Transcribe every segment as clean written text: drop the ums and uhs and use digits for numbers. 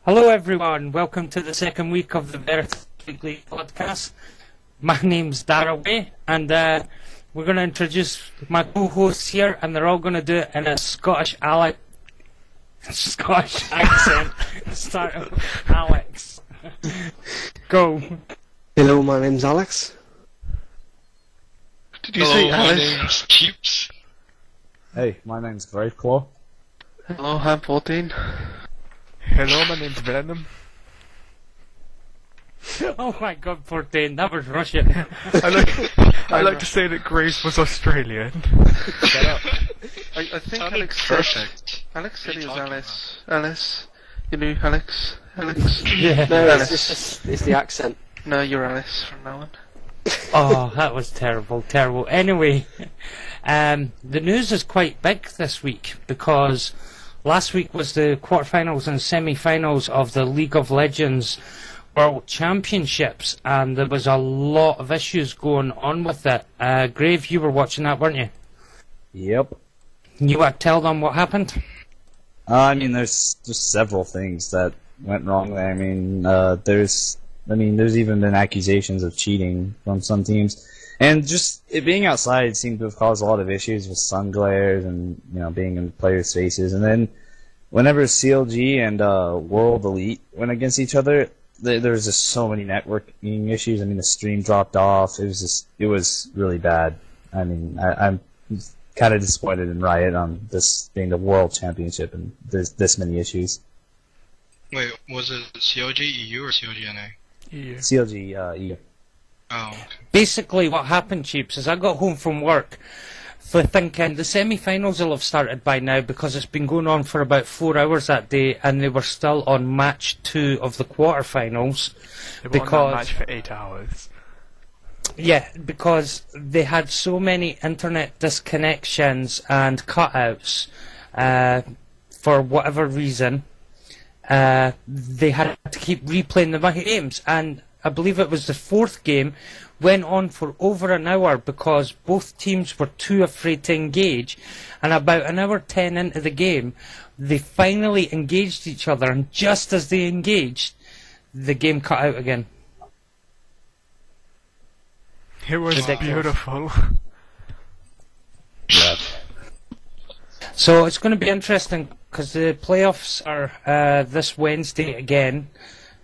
Hello everyone, welcome to the second week of the Veritas Weekly podcast. My name's Daraway, and we're going to introduce my co-hosts here, and they're all going to do it in a Scottish accent. Start with Alex. Go. Hello, my name's Alex. Did you say my Alice? name's Keeps. Hey, my name's Graveclaw. Hello, I'm 14. Hello, my name's Venom. Oh my god, 14, that was Russian. I like to say that Graves was Australian. Shut up. I think Sounded Alex perfect. said... Alex said What are he you was talking Alice. Alice. You know Alex. Alex. Yeah. No, Alice. it's the accent. No, you're Alice from now on. Oh, that was terrible. Anyway, the news is quite big this week because last week was the quarterfinals and semi-finals of the League of Legends World Championships, and there was a lot of issues going on with it. Grave, you were watching that, weren't you? Yep. You want to tell them what happened? There's just several things that went wrong there. There's even been accusations of cheating from some teams. And just it being outside seemed to have caused a lot of issues with sun glares and, being in players' faces. And then whenever CLG and World Elite went against each other, there was just so many networking issues. The stream dropped off. It was really bad. I'm kind of disappointed in Riot on this being the World Championship and there's this many issues. Wait, was it CLG EU or CLGNA? Yeah. CLG EU. Oh, okay. Basically, what happened, Cheaps, is I got home from work thinking the semi-finals will have started by now because it's been going on for about 4 hours that day, and they were still on match 2 of the quarterfinals. They were on that match for 8 hours. Yeah, because they had so many internet disconnections and cutouts for whatever reason. They had to keep replaying the games, and I believe it was the 4th game went on for over an hour because both teams were too afraid to engage, and about an hour 10 into the game they finally engaged each other, and just as they engaged the game cut out again. It was beautiful. Yeah. So it's going to be interesting because the playoffs are this Wednesday again,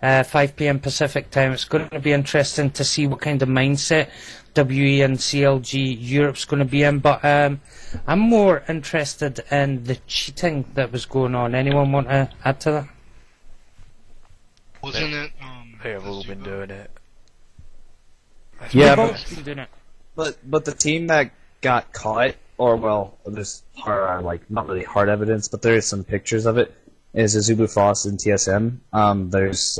5 PM Pacific time. It's going to be interesting to see what kind of mindset WE and CLG Europe's going to be in. But I'm more interested in the cheating that was going on. Anyone want to add to that? Wasn't it, They have all been doing it. Yeah, They've always been doing it. but the team that got caught, there's not really hard evidence, but there is some pictures of it, is Azubu Foss and TSM. There's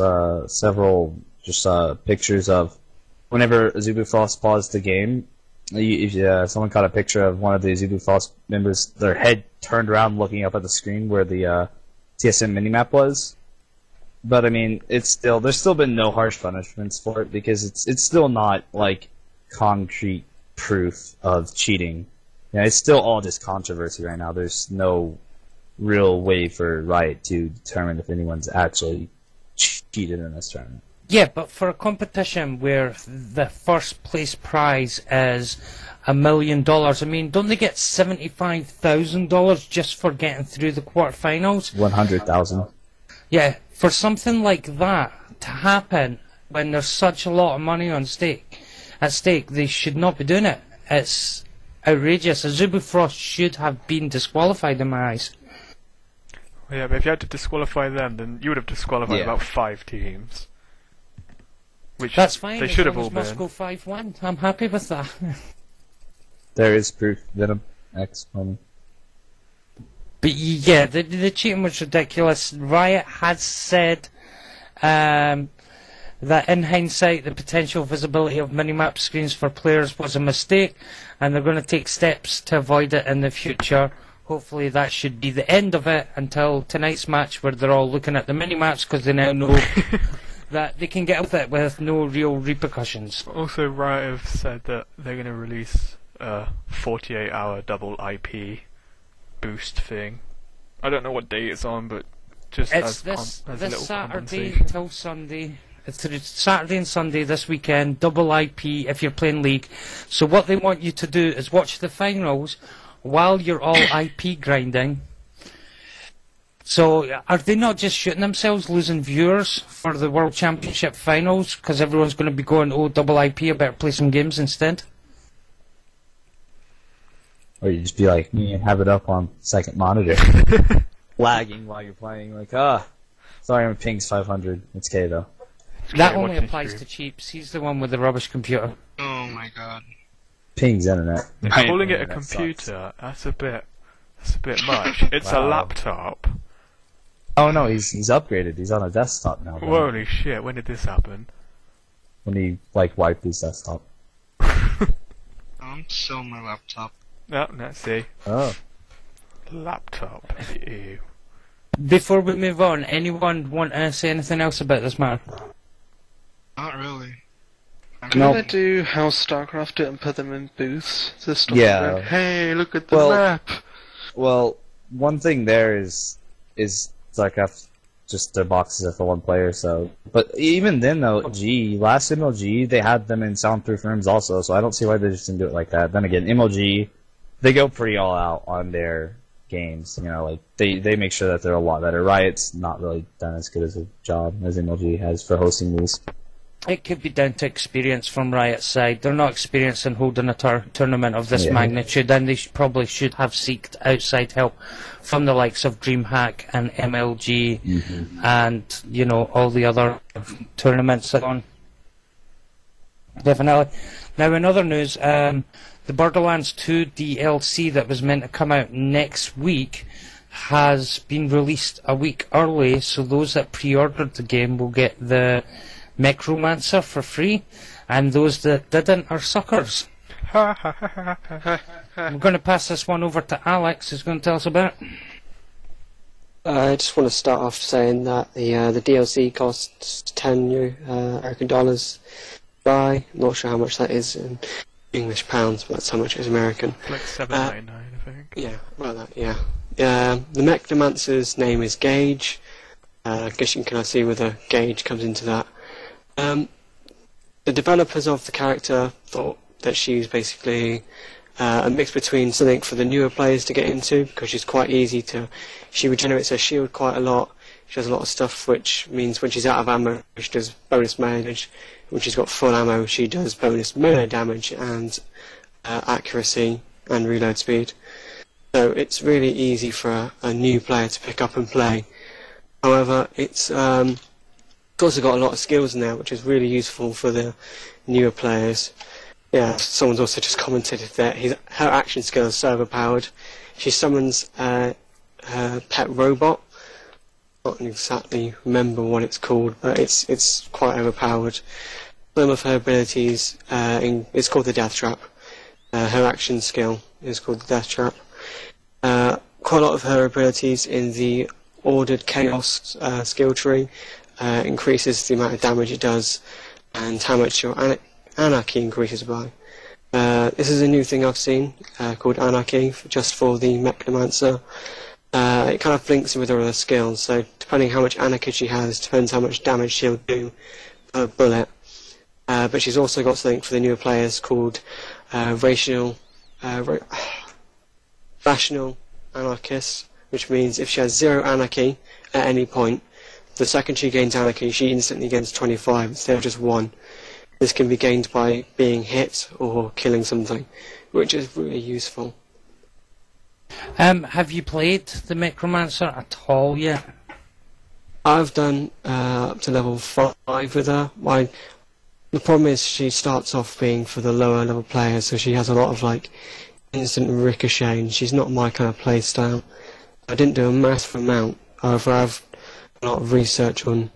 several pictures of whenever Azubu Foss paused the game. Someone caught a picture of one of the Azubu Foss members, their head turned around looking up at the screen where the TSM minimap was. But there's still been no harsh punishments for it because it's still not concrete proof of cheating. It's still all just controversy right now. There's no real way for Riot to determine if anyone's actually cheated in this tournament. Yeah, but for a competition where the first place prize is $1 million, don't they get $75,000 just for getting through the quarterfinals? 100,000. Yeah, for something like that to happen when there's such a lot of money at stake, they should not be doing it. It's outrageous. Azubu Frost should have been disqualified in my eyes. Yeah, but if you had to disqualify them, then you would have disqualified about 5 teams. Which That's fine. they as should have long all as been. Moscow 5-1. I'm happy with that. There is proof. Venom X. But yeah, the cheating was ridiculous. Riot has said that in hindsight the potential visibility of minimap screens for players was a mistake, and they're going to take steps to avoid it in the future. Hopefully that should be the end of it until tonight's match, where they're all looking at the minimaps because they now know that they can get out of it with no real repercussions. Also, Riot have said that they're going to release a 48-hour double IP boost thing. I don't know what date it's on, but Just It's as a this little Saturday compensation. till Sunday. It's Saturday and Sunday this weekend, double IP if you're playing League. So what they want you to do is watch the finals while you're all IP grinding. So are they not just shooting themselves, losing viewers for the World Championship finals because everyone's going to be going, oh, double IP, I better play some games instead? Or you just be like, you have it up on second monitor, lagging while you're playing. Like, sorry, my ping's 500. It's okay though. That Okay, only watching applies stream. to cheaps. He's the one with the rubbish computer. Oh my god. Ping's internet. Calling it a Internet sucks. computer, that's a bit much. It's a Wow. laptop. Oh no, he's upgraded. He's on a desktop now. bro. Holy shit, when did this happen? When he wiped his desktop. I'm still on my laptop. No, let's see. Oh. Laptop. Ew. Before we move on, anyone want to say anything else about this matter? Not really. Can Nope. they do how StarCraft did and put them in booths? To stop Yeah. them going, hey, look at the Well- map. Well, one thing there is StarCraft just their boxes are for one player. So, but even then though, last MLG they had them in soundproof rooms also. So I don't see why they just didn't do it like that. Then again, MLG they go pretty all out on their games. You know, like they make sure that they're a lot better. Riot's not really done as good as a job as MLG has for hosting these. It could be down to experience from Riot's side. They're not experienced in holding a tournament of this Yeah. magnitude, and they probably should have seeked outside help from the likes of DreamHack and MLG and, you know, all the other tournaments that are on. Definitely. Now, in other news, the Borderlands 2 DLC that was meant to come out next week has been released a week early, so those that pre-ordered the game will get the Necromancer for free, and those that didn't are suckers. I'm going to pass this one over to Alex, who's going to tell us about it. I just want to start off saying that the DLC costs 10 American dollars. Buy. I'm not sure how much that is in English pounds, but that's how much it is American. Like $7.99, I think. Yeah, well that, yeah. The Necromancer's name is Gage. I guess you can kind of see where the Gage comes into that. The developers of the character thought that she's basically a mix between something for the newer players to get into, because she's quite easy to... She regenerates her shield quite a lot. She does a lot of stuff, which means when she's out of ammo, she does bonus damage. When she's got full ammo, she does bonus melee damage and accuracy and reload speed. So it's really easy for a new player to pick up and play. However, it's also got a lot of skills in there, which is really useful for the newer players. Yeah, someone's also just commented that her action skill is so overpowered. She summons her pet robot. I don't exactly remember what it's called, but it's quite overpowered. Some of her abilities, it's called the Death Trap. Her action skill is called the Death Trap. Quite a lot of her abilities in the Ordered Chaos skill tree increases the amount of damage it does and how much your Anarchy increases by. This is a new thing I've seen called Anarchy, just for the Necromancer. It kind of links in with her other skills, so depending how much Anarchy she has, depends how much damage she'll do per bullet. But she's also got something for the newer players called Rational Anarchist, which means if she has 0 Anarchy at any point, the second she gains Anarchy, she instantly gains 25 instead of just 1. This can be gained by being hit or killing something, which is really useful. Have you played the Necromancer at all yet? I've done up to level 5 with her. The problem is she starts off being for the lower level players, so she has a lot of like instant ricochet, and she's not my kind of play style. I didn't do a massive amount. However, I've done a lot of research on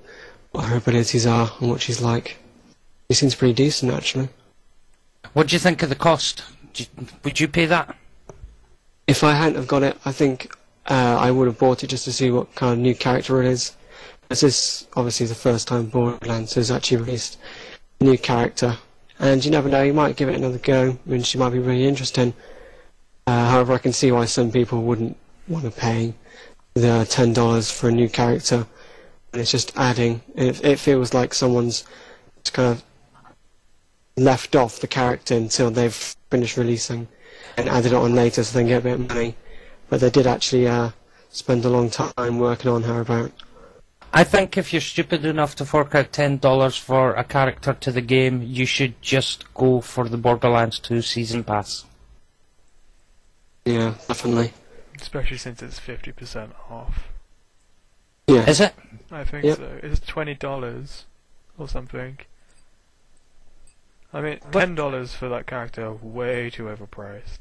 what her abilities are and what she's like. She seems pretty decent, actually. What do you think of the cost? Would you pay that? If I hadn't have got it, I think I would have bought it just to see what kind of new character it is. This is obviously the first time Borderlands has actually released a new character. And you never know, you might give it another go, I mean, she might be really interesting. However, I can see why some people wouldn't want to pay the $10 for a new character, and it's just adding. It feels like someone's kind of left off the character until they've finished releasing and added it on later so they can get a bit of money. But they did actually spend a long time working on her about. I think if you're stupid enough to fork out $10 for a character to the game, you should just go for the Borderlands 2 Season Pass. Yeah, definitely. Especially since it's 50% off. Yeah. Is it? I think Yep. so. It's $20 or something. I mean, But- $10 for that character, way too overpriced.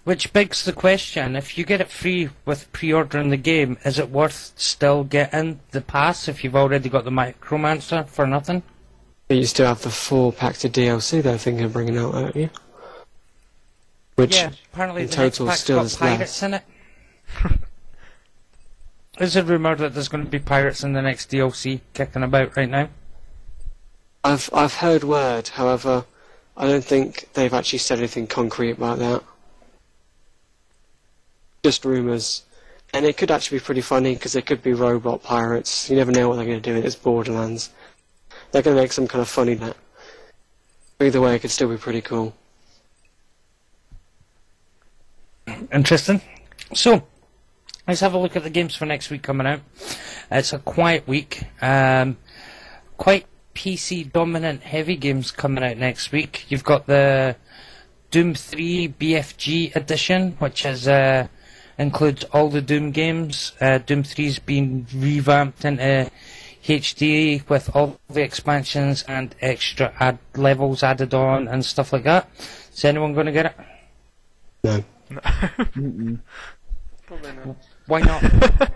Which begs the question, if you get it free with pre-ordering the game, is it worth still getting the pass if you've already got the Micromancer for nothing? But you still have the full pack to DLC they're thinking of bringing out, don't you? Which Yeah, apparently in the next total pack's still got is pirates less. in it. There's a rumour that there's going to be pirates in the next DLC kicking about right now. I've heard word, however, I don't think they've actually said anything concrete about that. Just rumours. And it could actually be pretty funny because it could be robot pirates. You never know what they're going to do. It's Borderlands. They're going to make some kind of funny net. Either way, it could still be pretty cool. Interesting. So, let's have a look at the games for next week coming out. It's a quiet week. Quite PC dominant heavy games coming out next week. You've got the Doom 3 BFG edition, which is includes all the Doom games. Doom 3's been revamped into HD with all the expansions and extra levels added on and stuff like that. Is anyone going to get it? No. Probably not. Why not?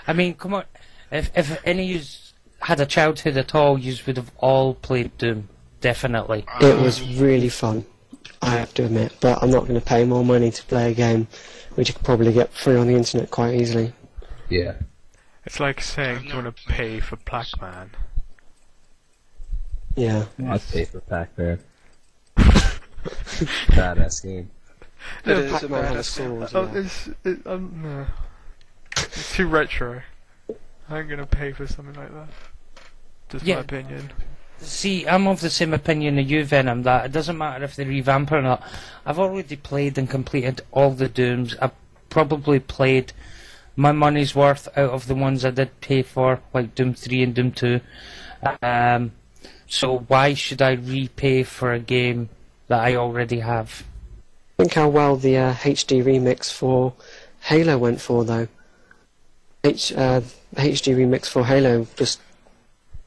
I mean, come on. If any of you had a childhood at all, you would have all played Doom. Definitely. It was really fun, I have to admit, but I'm not going to pay more money to play a game which you could probably get free on the internet quite easily. Yeah. It's like saying you want to pay for Pac-Man. Yeah. I'd pay for Pac-Man. Badass game. Yeah, But Pac-Man had a sword, yeah. No. It's too retro. I ain't gonna pay for something like that. Just Yeah. my opinion. See, I'm of the same opinion as you, Venom, that it doesn't matter if they revamp or not. I've already played and completed all the Dooms. I've probably played my money's worth out of the ones I did pay for, like Doom 3 and Doom 2. So why should I repay for a game that I already have? Think how well the HD remix for Halo went for, though. HD remix for Halo just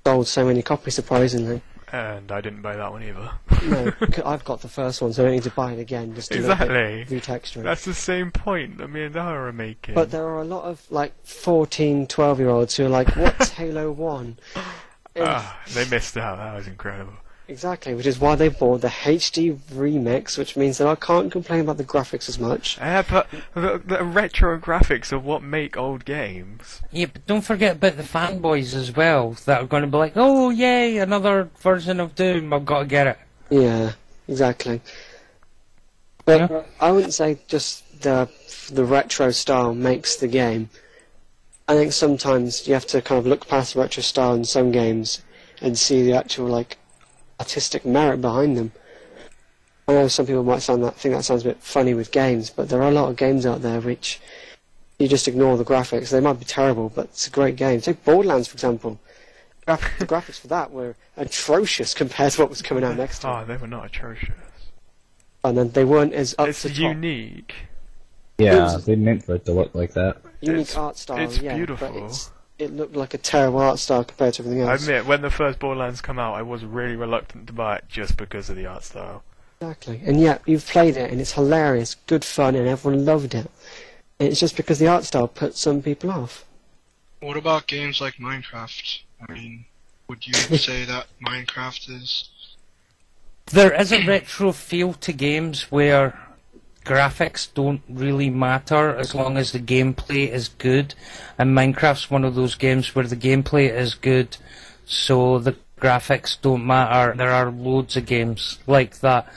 sold so many copies, surprisingly. And I didn't buy that one either. No, I've got the first one, so I don't need to buy it again. Just to Exactly. retexture it. That's the same point that me and Dara are making. But there are a lot of like 14, 12-year-olds who are like, "What's Halo 1?" And They missed out. That was incredible. exactly, which is why they bought the HD remix, which means that I can't complain about the graphics as much. Yeah, but the retro graphics are what make old games. Yeah, but don't forget about the fanboys as well, that are going to be like, oh yay, another version of Doom, I've got to get it. Yeah, exactly. But Yeah. I wouldn't say just the retro style makes the game. I think sometimes you have to kind of look past the retro style in some games and see the actual like artistic merit behind them. I know some people might think that sounds a bit funny with games, but there are a lot of games out there which you just ignore the graphics. They might be terrible, but it's a great game. Take Borderlands, for example. The graphics for that were atrocious compared to what was coming out next time. Oh, they were not atrocious. And then they weren't as up It's to top. unique. Yeah, they meant for it to look like that. Unique It's- art style, it's yeah, beautiful. but it looked like a terrible art style compared to everything I else. admit, when the first Borderlands come out, I was really reluctant to buy it just because of the art style. Exactly. And yet, you've played it, and it's hilarious, good fun, and everyone loved it. And it's just because the art style put some people off. What about games like Minecraft? I mean, would you say that Minecraft is... There is a retro feel to games where graphics don't really matter as long as the gameplay is good, and Minecraft's one of those games where the gameplay is good, so the graphics don't matter. There are loads of games like that.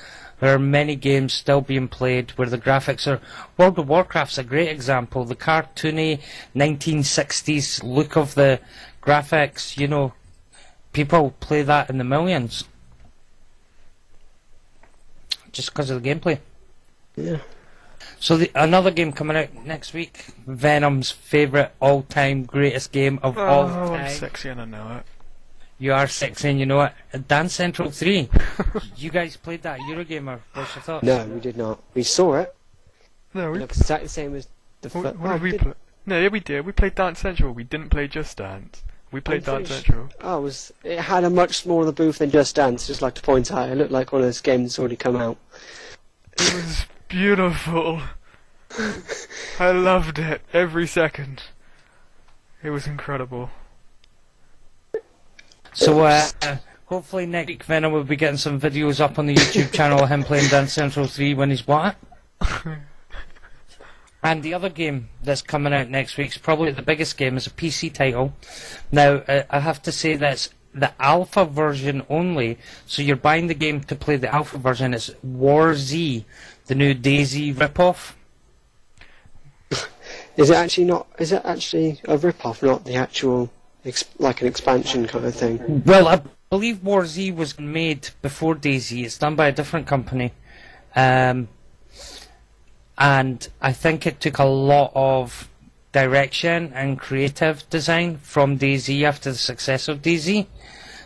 There are many games still being played where the graphics are... World of Warcraft's a great example. The cartoony 1960s look of the graphics, you know, people play that in the millions. Just because of the gameplay. Yeah. So another game coming out next week, Venom's favourite all-time greatest game of all time. I'm sexy and I know it. You are sexy and you know it. Dance Central 3. You guys played that Eurogamer. What's your thoughts? No, we did not. We saw it. No, It we looks exactly the same as the first. what did we play? No, yeah, we did. We played Dance Central. We didn't play Just Dance. We played Dance Central. Oh, it had a much smaller booth than Just Dance. Just like to point out, it looked like one of those games that's already come out. It was beautiful. I loved it every second. It was incredible. So, hopefully next week Venom will be getting some videos up on the YouTube channel of him playing Dance Central 3 when he's what? And the other game that's coming out next week is probably the biggest game, is a PC title. Now, I have to say that's the alpha version only, so you're buying the game to play the alpha version. It's War Z, the new DayZ ripoff. Is it actually a rip-off, not the actual, like an expansion kind of thing? Well, I believe War Z was made before DayZ. It's done by a different company. And I think it took a lot of direction and creative design from DayZ after the success of DayZ.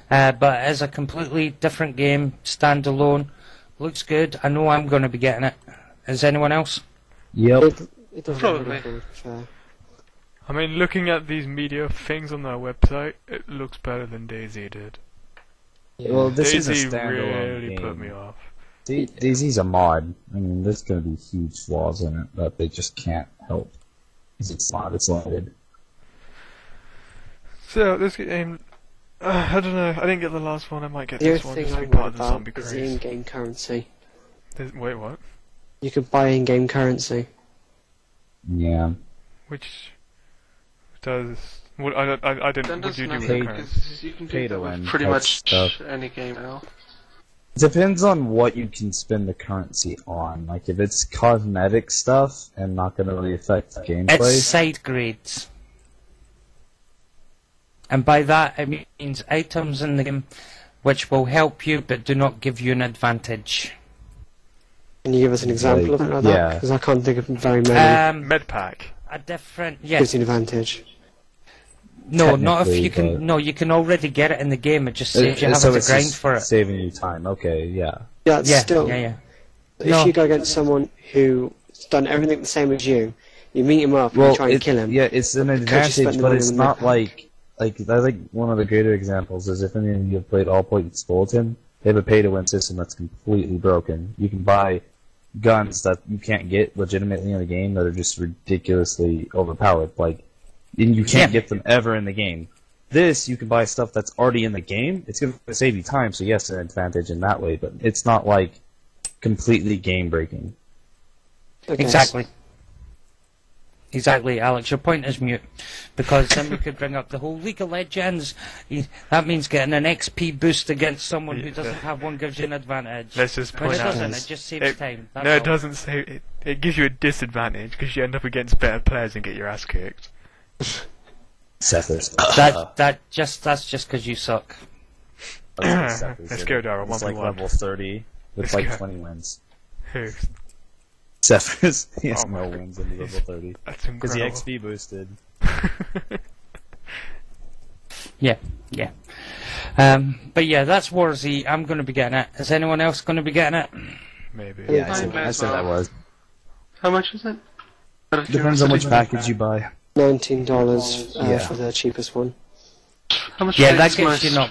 But as a completely different game, standalone, looks good. I know I'm going to be getting it. Is anyone else? Yep. It doesn't Probably. look fair. I mean, looking at these media things on their website, it looks better than DayZ did. Well, this is a DayZ standalone really game. put me off. DayZ's a mod. I mean, there's going to be huge flaws in it that they just can't help. It's not. It's limited. So, this game... I don't know, I didn't get the last one, I might get The this only one thing just to I be part want of the about zombie is the craze. in-game currency. Wait, what? You could buy in-game currency. Yeah. Which does... What, I didn't... That What do doesn't you do matter with the Pay- currency? because you can pay do to that win with pretty type much stuff. any game now. It depends on what you can spend the currency on. Like, if it's cosmetic stuff and not going to really affect the gameplay... It's side grades. And by that, it means items in the game which will help you but do not give you an advantage. Can you give us an example of it like that? yeah. Because I can't think of very many. Medpack. A different... Gives Yes. you an advantage. No, not if Technically, you can... but- No, you can already get it in the game. It just saves you so having it's to grind just for it. saving you time. Okay, yeah. Yeah, it's Yeah, still. yeah. If No. you go against someone who's done everything the same as you meet him up and Well, you try and kill him. yeah, it's an Because you advantage, spent the but money it's on the not map. like I think one of the greater examples is if any of you have played All Points Bulletin, they have a pay-to-win system that's completely broken. You can buy guns that you can't get legitimately in the game that are just ridiculously overpowered. Like, and you can't Yeah. get them ever in the game. This, you can buy stuff that's already in the game. It's going to save you time, so yes, an advantage in that way, but it's not like completely game-breaking. Okay. Exactly. Exactly, Alex. Your point is mute. Because then we could bring up the whole League of Legends. That means getting an XP boost against someone who doesn't have one gives you an advantage. Let's just But point it out... doesn't, it just saves time. That's No, all. it doesn't say... It gives you a disadvantage because you end up against better players and get your ass kicked. Settlers. That's just because you suck. Let's go, Darryl, It's like 1v1. level 30 with Let's like go. 20 wins. Who? Zephyrus, he has Oh no my wins in level 30. That's Because the incredible. XP boosted. Yeah. But yeah, that's War Z. I'm going to be getting it. Is anyone else going to be getting it? Maybe. Yeah, Might I as said I well. was. How much is it? Out of Depends on which curiosity. package you buy. $19 Yeah. for the cheapest one. How much Yeah, is that my gets you not.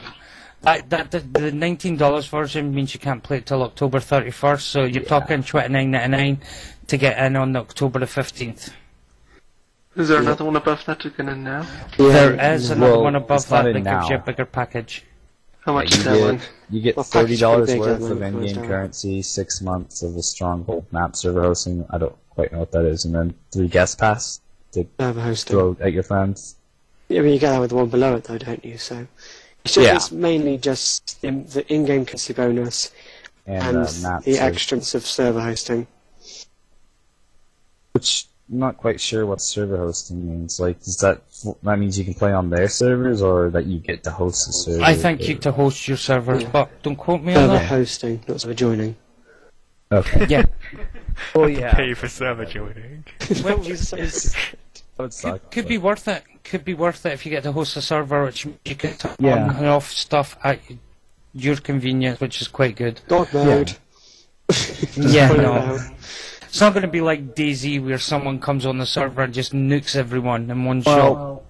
The $19 version means you can't play it till October 31st, so you're talking $29.99 to get in on October the 15th. Is there another one above that to get in now? There is another well, one above it's not that in that gives you a now. bigger package. How much you is that one? get, you get Well, package $30 pretty big, worth that of one, in-game $4. currency, 6 months of the Stronghold map server hosting. I don't quite know what that is, and then 3 guest pass to Server hosting. throw at your friends. Yeah, but you get that with the one below it though, don't you? So it's Yeah. it's mainly just the in-game currency bonus And maps. the extensive server hosting. Which I'm not quite sure what server hosting means. Like, that means you can play on their servers, or that you get to host the server? I think you get to host your servers, but don't quote me on Server that. hosting, not server joining. Okay. Yeah. Oh yeah. Pay for server joining. Which is could be worth it. Could be worth it if you get to host a server, which you can turn on and off stuff at your convenience, which is quite good. God mode. Yeah, no. It's not going to be like DayZ where someone comes on the server and just nukes everyone in one shot.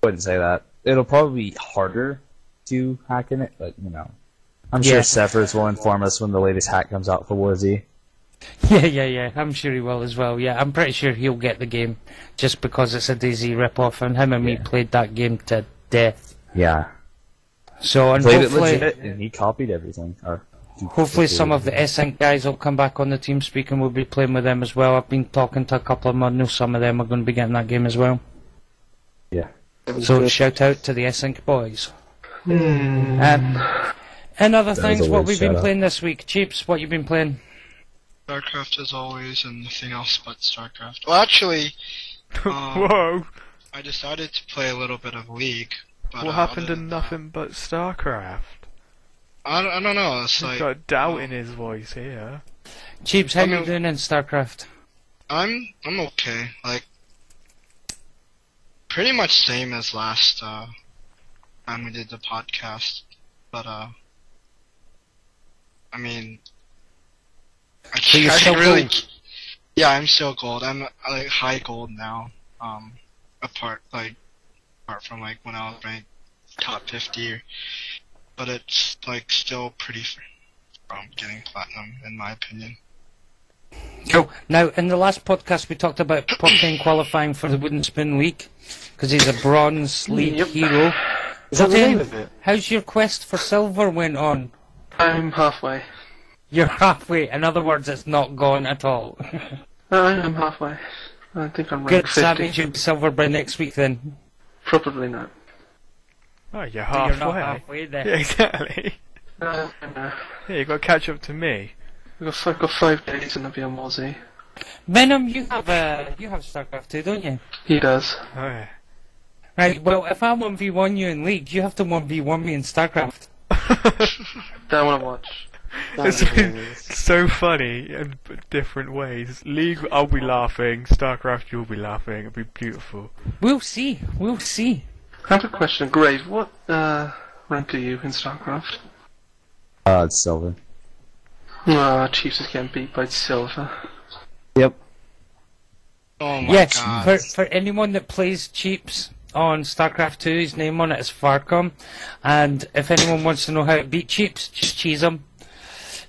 I wouldn't say that. It'll probably be harder to hack in it, but I'm sure Severs will inform us when the latest hack comes out for War Z. Yeah. I'm sure he will as well. Yeah, I'm pretty sure he'll get the game just because it's a DayZ ripoff, and him and me played that game to death. Yeah. So, and Played it hopefully, legit, and he copied everything. hopefully some of the S-Sync guys will come back on the TeamSpeak and we'll be playing with them as well. I've been talking to a couple of them. I know some of them are going to be getting that game as well. Yeah. So shout out to the S-Sync boys. And other things, what we've been playing this week. Cheeps, what you been playing? StarCraft as always, and nothing else but StarCraft. Well, actually, Whoa! I decided to play a little bit of League. But, What happened to nothing but StarCraft? I don't know. It's He's like got doubt in his voice here. Cheeps, how you doing in StarCraft? I'm okay. Like pretty much same as last time we did the podcast, but I mean, So you're still really. gold? Yeah, I'm still gold. I'm like high gold now. Apart from like when I was ranked top 50, but it's like still pretty from getting platinum in my opinion. Cool. Now, in the last podcast we talked about Portain qualifying for the Wooden Spoon League, because he's a Bronze League hero. Is that the name of it? How's your quest for silver went on? I'm halfway. You're halfway. In other words, it's not gone at all. I'm halfway. I think I'm Good, rank so that 50. means you'll be silver by next week then. Probably not. Oh, you're So halfway. you're not halfway there. Yeah, exactly. No. Yeah, you got to catch up to me. I've got 5 days and I'll be on Mozzie. Venom, you have StarCraft 2, don't you? He does. Oh, yeah. Right, well, if I 1v1 you in League, you have to 1v1 me in StarCraft. Don't want to watch. It's so funny in different ways. League, I'll be laughing. StarCraft, you'll be laughing. It'll be beautiful. We'll see. We'll see. I have a question. Grave, what rank are you in StarCraft? It's silver. Chiefs is getting beat by Silver. Yep. Oh my Yes, god. for anyone that plays Cheeps on StarCraft 2, his name on it is Farcom, and if anyone wants to know how to beat Cheeps, just cheese him.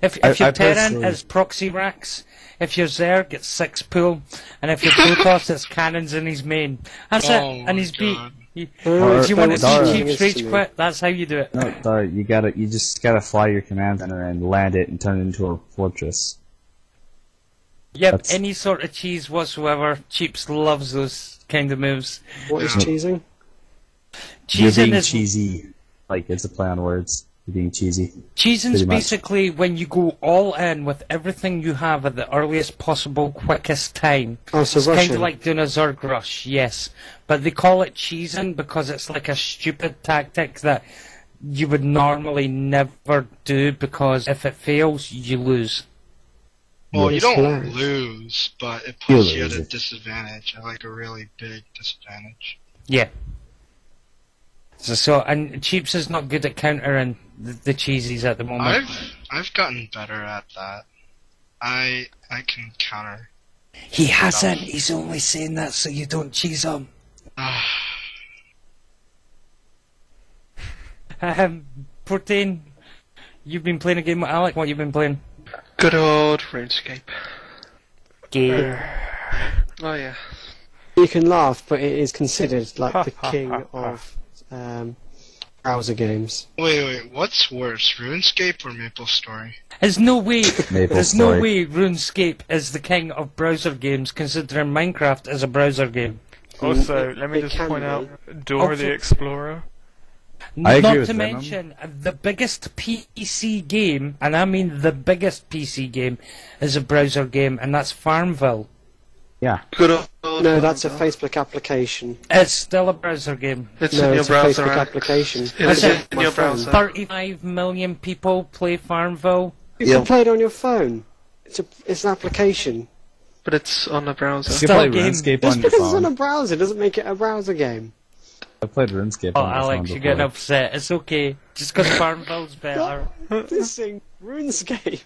If your Terran is Proxy Racks, if your Zerg gets 6 pool, and if your Protoss it's cannons in his main. That's it, and he's beat. If you want to see Cheeps rage quit, that's how you do it. No, sorry, you just gotta fly your command center and land it and turn it into a fortress. Yep, any sort of cheese whatsoever. Cheeps loves those kind of moves. What is cheesing? You're being is cheesy. Like, it's a play on words. You're being cheesy. cheesing's Pretty much. basically when you go all in with everything you have at the earliest possible, quickest time. Oh, so It's kind Russian. of like doing a Zerg rush, yes. But they call it cheesing because it's like a stupid tactic that you would normally never do, because if it fails, you lose. Well, you It's don't hilarious. lose, but it You puts you at lose a it. disadvantage, like a really big disadvantage. Yeah. So and Cheeps is not good at countering the cheesies at the moment. I've gotten better at that. I can counter. He hasn't. He's only saying that so you don't cheese him. Protein, you've been playing a game with Alec. What you been playing? Good old RuneScape. Game. Oh yeah. You can laugh, but it is considered like the king of browser games. Wait, what's worse, RuneScape or MapleStory? There's no way. Maple There's Story. no way RuneScape is the king of browser games, considering Minecraft is a browser game. Also, let me It just can point be. out Dora the Also- Explorer. I agree Not with to Venom. mention, the biggest PC game, and I mean the biggest PC game, is a browser game, and that's Farmville. Yeah. Good old No, that's a Farmville. Facebook application. It's still a browser game. It's No, in your it's a browser. Facebook Alex. application. It is Is it? in your My phone. browser. 35 million people play Farmville. You Yep. can play it on your phone. It's an application. But it's on the browser. You can Still play game. RuneScape Just on your because it's on a phone. browser doesn't make it a browser game. I played RuneScape Oh, on my phone Alex, you're before. getting upset. It's okay. Just because Farmville's better. This thing, RuneScape.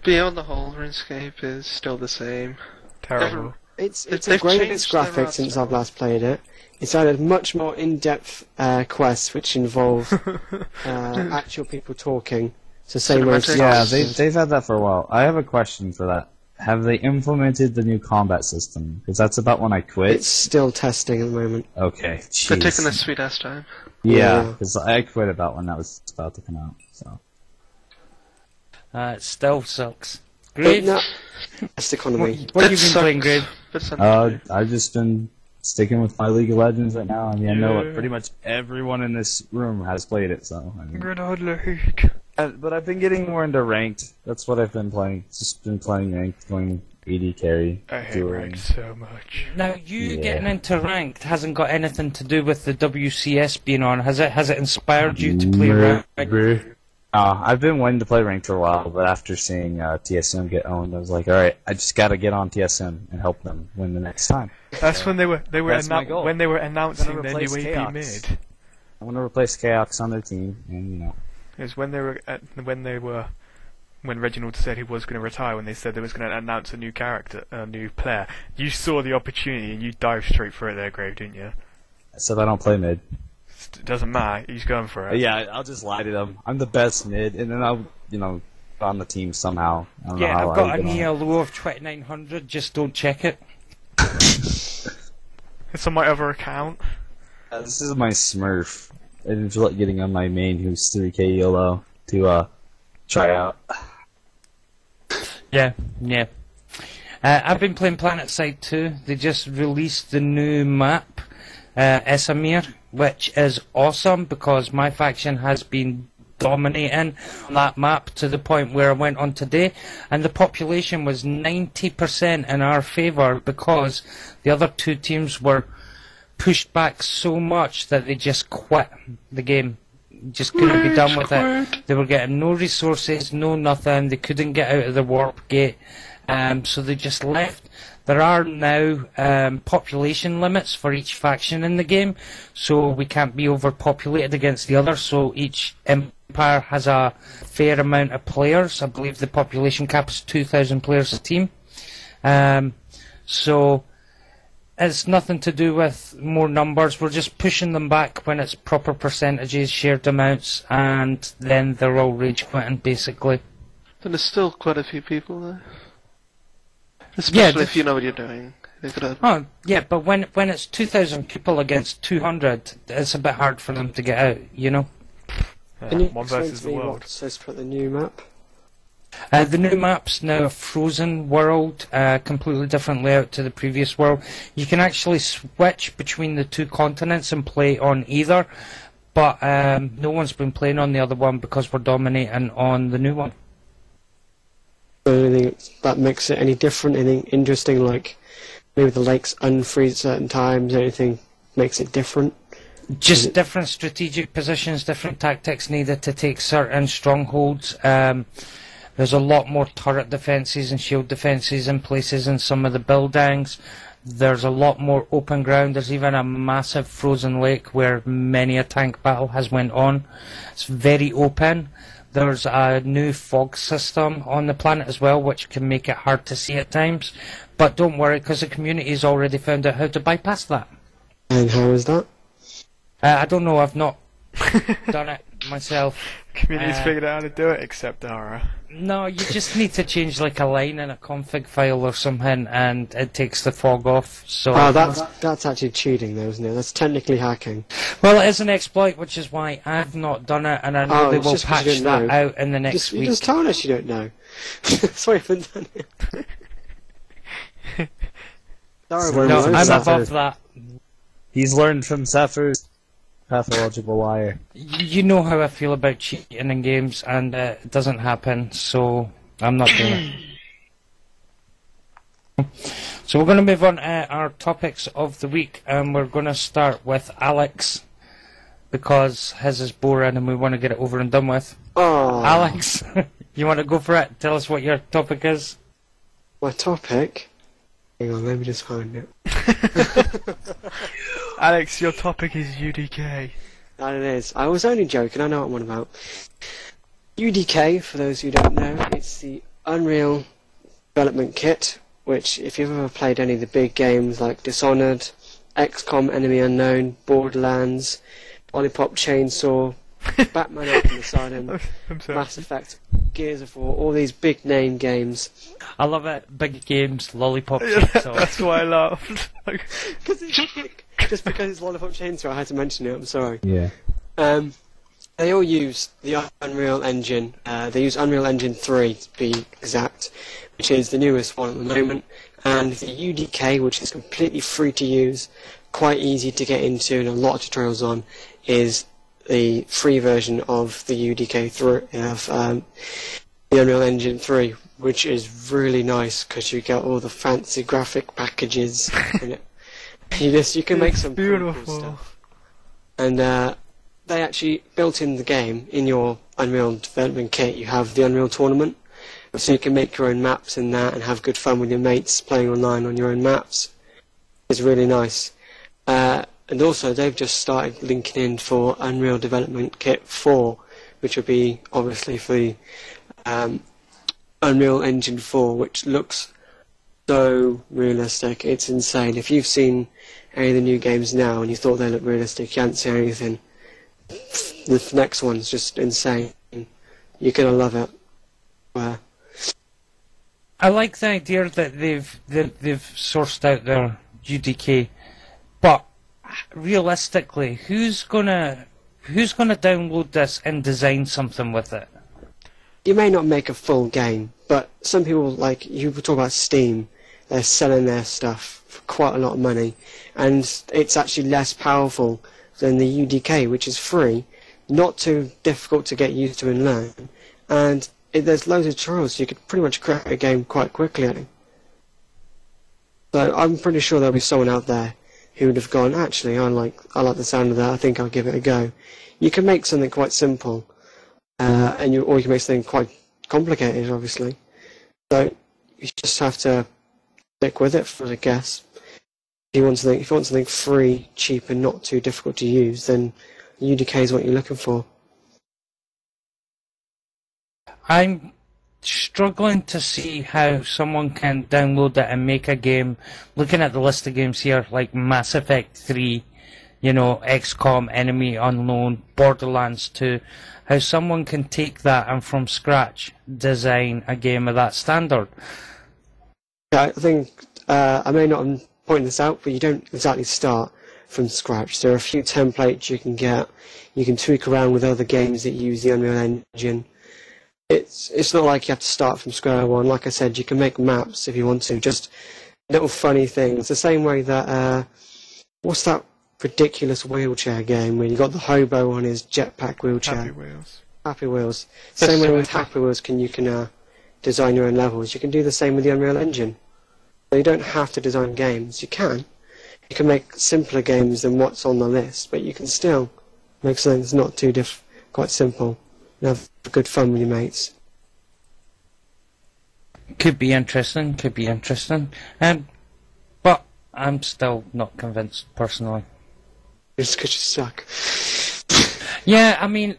Beyond the whole, RuneScape is still the same. Terrible. It's They've upgraded its changed their graphics since roster. I've last played it. It's added much more in-depth quests which involve actual people talking. It's the same way as Cinematics. Yeah, Stars. they've had that for a while. I have a question for that. Have they implemented the new combat system? Because that's about when I quit. It's still testing at the moment. Okay, They're jeez. taking their sweet ass time. Yeah, Yeah. because I quit about when that was about to come out. So It still sucks. But Grave, no, best economy. what have you It been playing, sucks, Grave? but it's underrated. I've just been sticking with my League of Legends right now. I mean, I know pretty much everyone in this room has played it. So, I mean, Good old Luke. but I've been getting more into ranked. That's what I've been playing. Just been playing ranked, going AD carry. I hate dueling. ranked so much. Now, you Yeah. getting into ranked hasn't got anything to do with the WCS being on, has it? Has it inspired you to play ranked? I've been wanting to play ranked for a while, but after seeing TSM get owned, I was like, all right, I just got to get on TSM and help them win the next time. That's when they were That's my goal. when they were announcing Gonna their new replace AP Chaos. mid. I want to replace Chaos on their team, and you know, It was when Reginald said he was going to retire, when they said they was going to announce a new character, a new player. You saw the opportunity and you dived straight for it there, Grave, didn't you? except I don't play mid. It doesn't matter. He's going for it. Yeah, I'll just lie to them. I'm the best mid, and then I'll, on the team somehow. I don't know Yeah, how I've got I a get on it. Nia low of 2900, just don't check it. It's on my other account. This is my Smurf. I didn't feel like getting on my main, who's 3k YOLO, to try out. Yeah. I've been playing PlanetSide 2. They just released the new map, Esamir, which is awesome because my faction has been dominating that map to the point where I went on today and the population was 90% in our favour because the other two teams were pushed back so much that they just quit the game. Just couldn't be done with it. They were getting no resources, no nothing. They couldn't get out of the warp gate, so they just left. There are now population limits for each faction in the game, so we can't be overpopulated against the other. So each empire has a fair amount of players. I believe the population cap is 2,000 players a team. So it's nothing to do with more numbers. We're just pushing them back when it's proper percentages, shared amounts, and then they're all rage quitting basically. But there's still quite a few people there. Especially Yeah, if you know what you're doing. They could have... Oh, yeah, but when it's 2,000 people against 200, it's a bit hard for them to get out, you know? Can you One explain versus to the me world. what says put the new map? The new map's now a frozen world, completely different layout to the previous world. You can actually switch between the two continents and play on either, but no one's been playing on the other one because we're dominating on the new one. Anything that makes it any different? Anything interesting, like maybe the lakes unfreeze at certain times? Anything makes it different? Just different strategic positions, different tactics needed to take certain strongholds. There's a lot more turret defences and shield defences in places in some of the buildings. There's a lot more open ground. There's even a massive frozen lake where many a tank battle has went on. It's very open. There's a new fog system on the planet as well, which can make it hard to see at times. But don't worry, because the community's already found out how to bypass that. And how is that? I don't know, I've not done it myself. Community's figured out how to do it, except Dara. No, you just need to change like a line in a config file or something, and it takes the fog off. So Oh, that's actually cheating, though, isn't it? That's technically hacking. well, it is an exploit, which is why I've not done it, and I know Oh, they it's will just 'cause patch you didn't that know. out in the next You week. just told us you don't know. That's why you haven't done it. Sorry, So No, From I'm Zephyr. above that. He's learned from Zephyr. pathological liar. You know how I feel about cheating in games, and it doesn't happen, so I'm not doing it. So we're going to move on to our topics of the week, and we're going to start with Alex, because his is boring and we want to get it over and done with. Oh. Alex, you want to go for it? Tell us what your topic is. My topic? Hang on, let me just find it. Alex, your topic is UDK. That it is. I was only joking, I know what I'm on about. UDK, for those who don't know, it's the Unreal Development Kit, which, if you've ever played any of the big games like Dishonored, XCOM, Enemy Unknown, Borderlands, Lollipop Chainsaw, Batman Arkham Asylum, Mass Effect, Gears of War, all these big name games. I love it. Big games, Lollipop Chainsaw. That's why I laughed. Just because it's Lollipop Chainsaw, I had to mention it, I'm sorry. Yeah. They all use the Unreal Engine. They use Unreal Engine 3 to be exact, which is the newest one at the moment. And the UDK, which is completely free to use, quite easy to get into, and a lot of tutorials on, is the free version of the UDK of the Unreal Engine 3, which is really nice because you get all the fancy graphic packages in it. You can make some beautiful cool stuff. And they actually built in the game, in your Unreal Development Kit, you have the Unreal Tournament, so you can make your own maps in that and have good fun with your mates playing online on your own maps. It's really nice. And also, they've just started linking in for Unreal Development Kit 4, which will be obviously for the Unreal Engine 4, which looks so realistic. It's insane. If you've seen any of the new games now and you thought they look realistic, you haven't seen anything. The next one's just insane. You're gonna love it. I like the idea that they've sourced out their UDK, but realistically, who's gonna download this and design something with it? You may not make a full game, but some people, like you talk about Steam, they're selling their stuff for quite a lot of money, and it's actually less powerful than the UDK, which is free, not too difficult to get used to and learn, and there's loads of tutorials, so you could pretty much crack a game quite quickly, I think. So I'm pretty sure there'll be someone out there who would have gone, actually, I like the sound of that, I think I'll give it a go. You can make something quite simple, or you can make something quite complicated, obviously. So you just have to stick with it, I guess. If you want something free, cheap, and not too difficult to use, then UDK is what you're looking for. I'm struggling to see how someone can download it and make a game. Looking at the list of games here, like Mass Effect 3, XCOM, Enemy Unknown, Borderlands 2, how someone can take that and from scratch design a game of that standard. Yeah, I think I may not have pointed this out, but you don't exactly start from scratch. There are a few templates you can get. You can tweak around with other games that use the Unreal Engine. It's not like you have to start from square one. Like I said, you can make maps if you want to, just little funny things. The same way that, what's that ridiculous wheelchair game where you got the hobo on his jetpack wheelchair? Happy Wheels. Happy Wheels. Same way with Happy Wheels, you can design your own levels. You can do the same with the Unreal Engine. So you don't have to design games. You can. You can make simpler games than what's on the list, but you can still make something that's not too quite simple. And have good fun with your mates. Could be interesting, but I'm still not convinced, personally. Just because you suck. Yeah, I mean,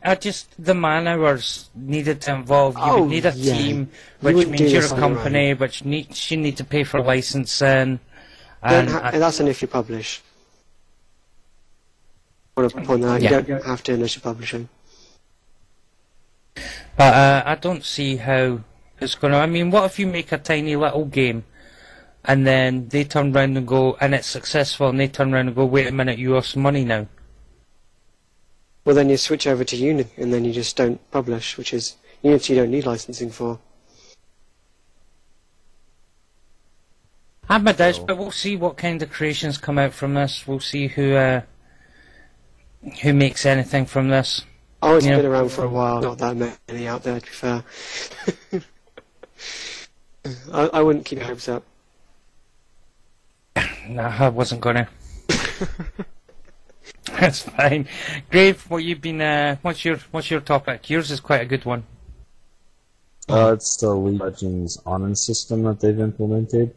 the man hours needed to involve. You would need a team, which means you're a company, which you need to pay for licensing. And that's an if you publish. I want to point that out. You don't have to unless you're publishing. But I don't see how it's going to... I mean, what if you make a tiny little game and then they turn around and go, and it's successful, and they turn around and go, wait a minute, you owe some money now? Well, then you switch over to Unity, and then you just don't publish, which is... Unity you don't need licensing for. I have my doubts, but we'll see what kind of creations come out from this. We'll see who who makes anything from this. Oh, it's Yeah. been around for a while. Not that many out there, to be fair. I wouldn't keep your hopes up. No, I wasn't gonna. That's fine. Grave, what you've been? What's your topic? Yours is quite a good one. It's the League of Legends honor system that they've implemented.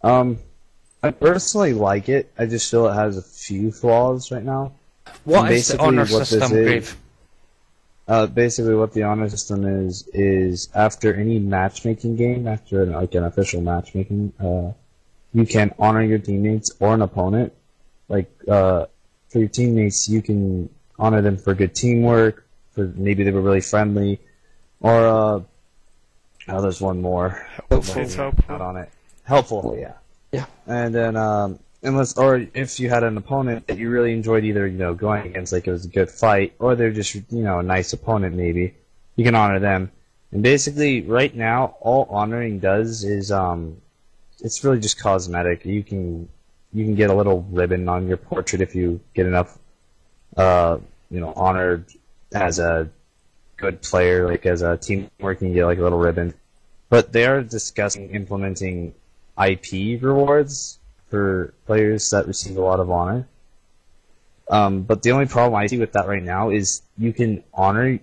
I personally like it. I just feel it has a few flaws right now. What is the Basically, honor what this system, is- Grave? Basically, what the honor system is after any matchmaking game, after an official matchmaking, you can honor your teammates or an opponent. Like for your teammates, you can honor them for good teamwork, for maybe they were really friendly, or there's one more. Helpful. It's helpful. Not on it. Helpful, yeah. Yeah. And then or if you had an opponent that you really enjoyed either, going against, like it was a good fight, or they're just, a nice opponent maybe, you can honor them. And basically, right now, all honoring does is, it's really just cosmetic. You can get a little ribbon on your portrait if you get enough, honored as a good player, like as a teamwork, you can get like a little ribbon. But they are discussing implementing IP rewards for players that receive a lot of honor. But the only problem I see with that right now is you can honor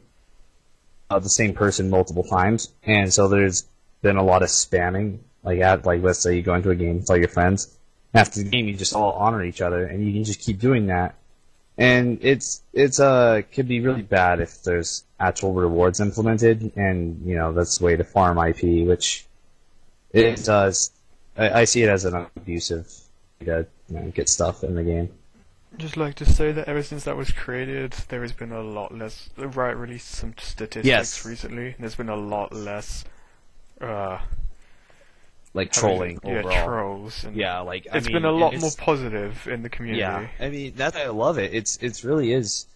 the same person multiple times, and so there's been a lot of spamming. Like let's say you go into a game with all your friends, after the game you just all honor each other, and you can just keep doing that. And it's could be really bad if there's actual rewards implemented, and that's the way to farm IP, which it does. I see it as an abusive way to get stuff in the game. Just like to say that ever since that was created, there has been a lot less. Riot released some statistics recently, and there's been a lot less. Like trolling overall. Yeah, trolls. And it's been a lot more positive in the community. Yeah, I mean that's why I love it. It's really is.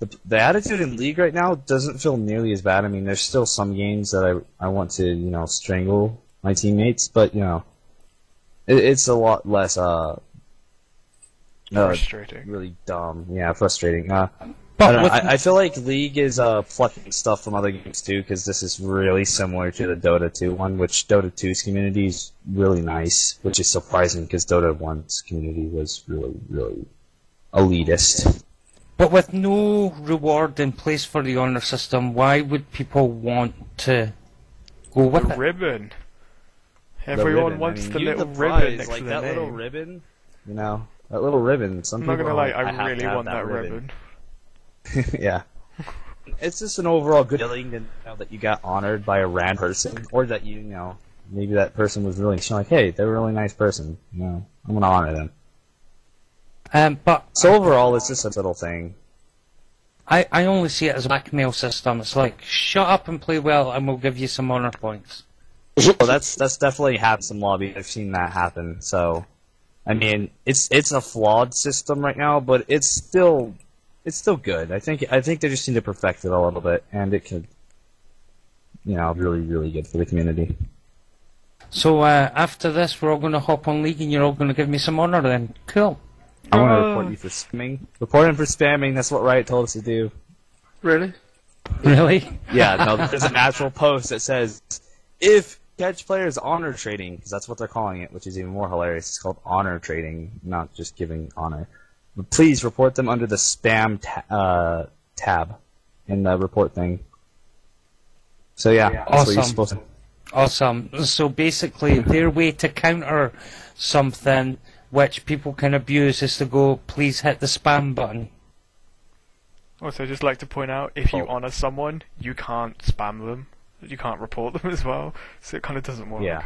The attitude in League right now doesn't feel nearly as bad. I mean, there's still some games that I want to strangle my teammates, but it's a lot less frustrating. Really dumb. Yeah, frustrating. I feel like League is plucking stuff from other games too, because this is really similar to the Dota 2 one, which Dota 2's community is really nice, which is surprising because Dota 1's community was really, really elitist. But with no reward in place for the honor system, why would people want to go with The it? ribbon. The Everyone ribbon. wants the even little the ribbon prize, next like to the that name. little ribbon. That little ribbon. Some I'm not people gonna lie, are like, I have really to have want that ribbon. Yeah. It's just an overall good feeling to know that you got honored by a random person, or that maybe that person was really like, hey, they're a really nice person. I'm gonna honor them. But So overall, it's just a little thing. I only see it as a blackmail system. It's like, shut up and play well, and we'll give you some honor points. Well, that's definitely happened in some lobbies. I've seen that happen. So, I mean, it's a flawed system right now, but it's still good. I think they just need to perfect it a little bit, and it could, really, really good for the community. So after this, we're all going to hop on League, and you're all going to give me some honor then. Cool. I want to report you for spamming. Report him for spamming. That's what Riot told us to do. Really? Really? Yeah, no, there's an actual post that says, if catch players honor trading, because that's what they're calling it, which is even more hilarious. It's called honor trading, not just giving honor. But please report them under the spam tab in the report thing. So yeah, that's what you're supposed to. Awesome. So basically, their way to counter something which people can abuse is to go, please hit the spam button. Also, I'd just like to point out, if you honor someone, you can't spam them. You can't report them as well, so it kind of doesn't work. Yeah.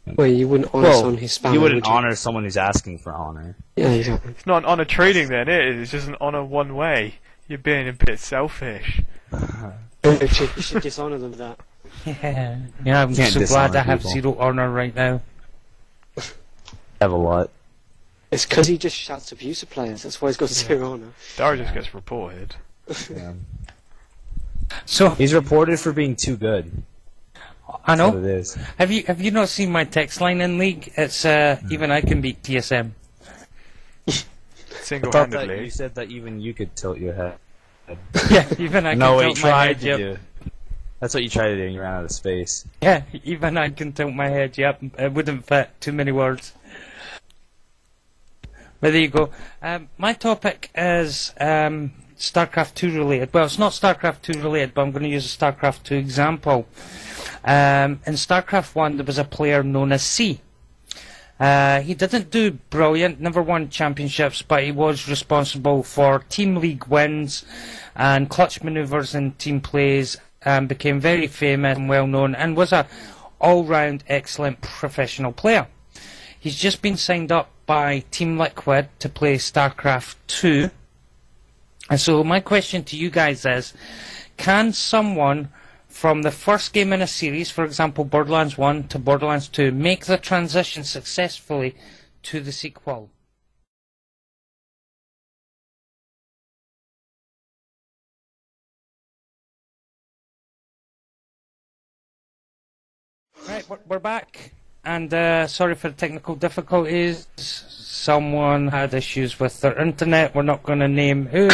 Well, you wouldn't honor someone who's spamming, you wouldn't would you? honor someone who's asking for honor. Yeah, exactly. It's not an honor trading then, it's just an honor one way. You're being a bit selfish. You should dishonor them for that. Yeah, I'm Can't so glad dishonor I have people. 0 honor right now. I have a lot. It's because he just shouts abuse at players. That's why he's got zero honor. Dara just gets reported. Yeah. So He's reported for being too good. I That's what it know. is. Have you not seen my text line in League? It's even I can beat TSM. thought that single-handedly. you said that even you could tilt your head. Yeah, even I No, can he tilt my tried head. to Yep. do. That's what you tried to do, and you ran out of space. Yeah, even I can tilt my head. Yep, it wouldn't fit. Too many words. But there you go. My topic is StarCraft 2 related. Well, it's not StarCraft 2 related, but I'm going to use a StarCraft 2 example. In StarCraft 1, there was a player known as C. He didn't do brilliant, never won championships, but he was responsible for team league wins and clutch maneuvers in team plays, and became very famous and well known, and was a all-round excellent professional player. He's just been signed up by Team Liquid to play StarCraft 2. And so my question to you guys is, can someone from the first game in a series, for example Borderlands 1 to Borderlands 2, make the transition successfully to the sequel? Right, we're back, and sorry for the technical difficulties. Someone had issues with their internet. We're not going to name who,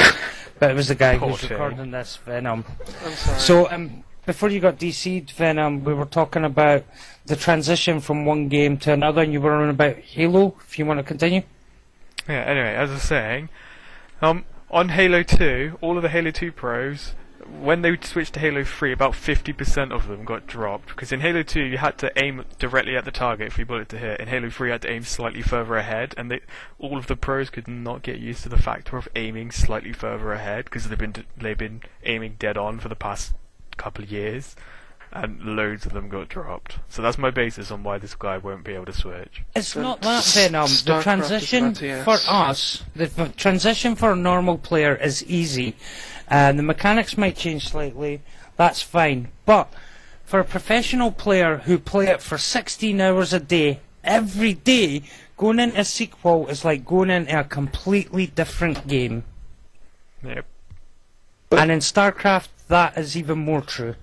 but it was the guy who's recording this, Venom. I'm sorry. So, before you got DC'd, Venom, we were talking about the transition from one game to another, and you were on about Halo, if you want to continue. Yeah, anyway, as I was saying, on Halo 2, all of the Halo 2 pros, when they switched to Halo 3, about 50% of them got dropped, because in Halo 2 you had to aim directly at the target for your bullet to hit. In Halo 3 you had to aim slightly further ahead, and all of the pros could not get used to the factor of aiming slightly further ahead, because they've been aiming dead on for the past couple of years, and loads of them got dropped. So that's my basis on why this guy won't be able to switch. It's not that, Venom. The transition for us, the transition for a normal player is easy. The mechanics might change slightly, that's fine. But for a professional player who play it for 16 hours a day, every day, going into a sequel is like going into a completely different game. Yep. And in StarCraft, that is even more true.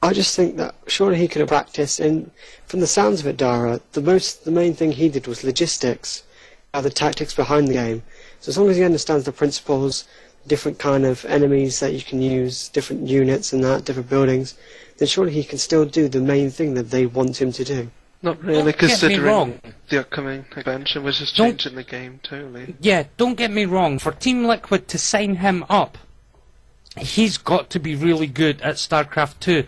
I just think that surely he could have practiced, and from the sounds of it, Dara, the main thing he did was logistics, the tactics behind the game. So as long as he understands the principles, different kind of enemies that you can use, different units and that, different buildings, then surely he can still do the main thing that they want him to do. Not really, Don't get me wrong. considering the upcoming expansion, which is Don't- changing the game totally. Yeah, don't get me wrong. For Team Liquid to sign him up, he's got to be really good at StarCraft 2.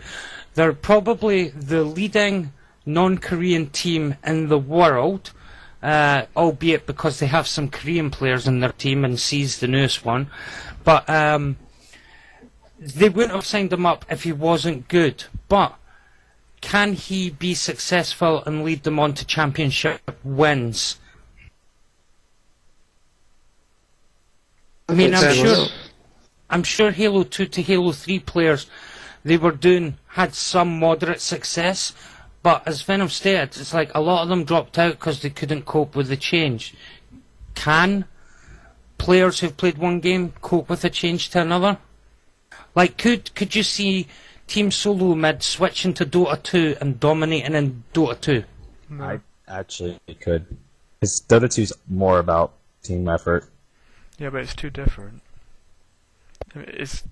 They're probably the leading non-Korean team in the world, albeit because they have some Korean players in their team, and C's the newest one. But they wouldn't have signed him up if he wasn't good. But can he be successful and lead them on to championship wins? I mean, I'm sure Halo 2 to Halo 3 players, they had some moderate success, but as Venom stated, it's like a lot of them dropped out because they couldn't cope with the change. Can players who've played one game cope with a change to another? Like, could you see Team Solo Mid switching to Dota 2 and dominating in Dota 2? No. I actually could. Because Dota 2's more about team effort. Yeah, but it's too different. It's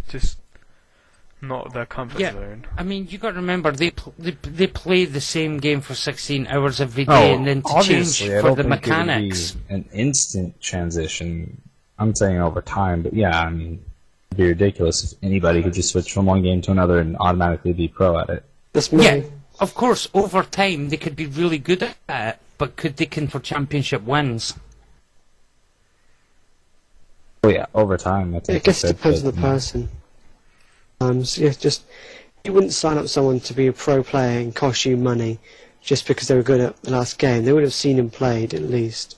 just not their comfort Yeah. zone. I mean, you got to remember, they play the same game for 16 hours every day, and then to change obviously, I for don't the think mechanics. it would be an instant transition. I'm saying over time, but yeah, I mean, it'd be ridiculous if anybody could just switch from one game to another and automatically be pro at it. That's me. Yeah, of course, over time they could be really good at it, but could they can for championship wins? Oh yeah, over time, I think. I guess they it depends on could, the person. So yeah, you wouldn't sign up someone to be a pro player and cost you money just because they were good at the last game. They would have seen him played at least.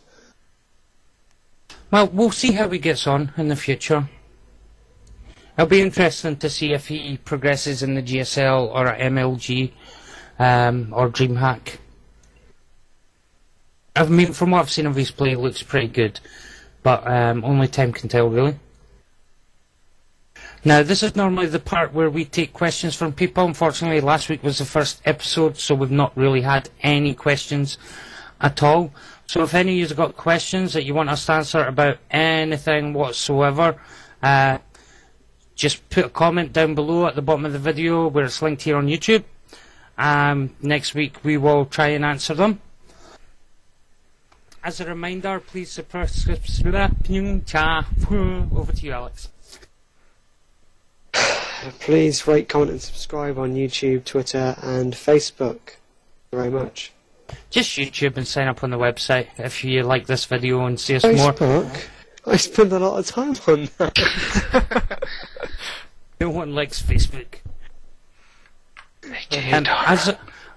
Well, we'll see how he gets on in the future. It'll be interesting to see if he progresses in the GSL or at MLG or DreamHack. I mean, from what I've seen of his play, it looks pretty good, but only time can tell, really. Now, this is normally the part where we take questions from people. Unfortunately, last week was the first episode, so we've not really had any questions at all. So if any of you have got questions that you want us to answer about anything whatsoever, just put a comment down below at the bottom of the video where it's linked here on YouTube. Next week we will try and answer them. As a reminder, please subscribe. Over to you, Alex. Please rate, comment and subscribe on YouTube, Twitter and Facebook. Thank you very much. Just YouTube and sign up on the website if you like this video and see us more. Facebook? I spend a lot of time on that. No one likes Facebook.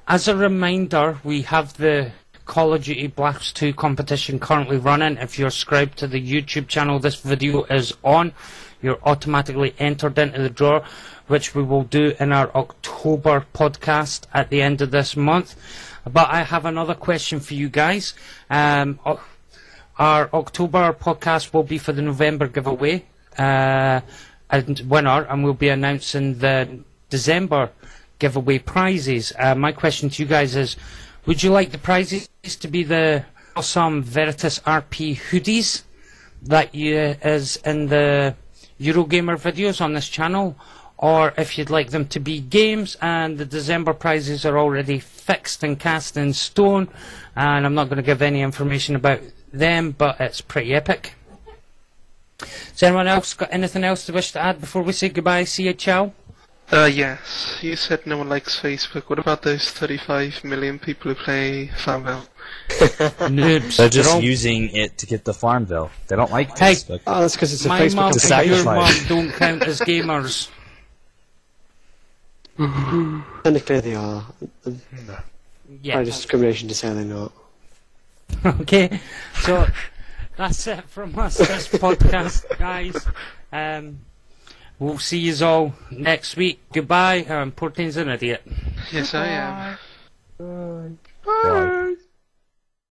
As a reminder, we have the Call of Duty Black Ops 2 competition currently running. If you're subscribed to the YouTube channel this video is on, you're automatically entered into the draw, which we will do in our October podcast at the end of this month. But I have another question for you guys. Our October podcast will be for the November giveaway and winner, and we'll be announcing the December giveaway prizes. My question to you guys is, would you like the prizes to be the awesome Veritas RP hoodies that is in the Eurogamer videos on this channel, or if you'd like them to be games, and the December prizes are already fixed and cast in stone, and I'm not going to give any information about them, but it's pretty epic. Has anyone else got anything else to wish to add before we say goodbye? See you, ciao. Yes. You said no one likes Facebook. What about those 35 million people who play Farmville? Noobs. They're just using it to get the Farmville. They don't like Hey, Facebook. Oh, that's because it's a My Facebook mum It's a and your sacrifice. mum don't count as gamers. Technically they are. Yeah. By discrimination to say they're not. Okay, so that's it from us, this podcast, guys. We'll see you all next week. Goodbye. Portain's an idiot. Yes, I am. Bye.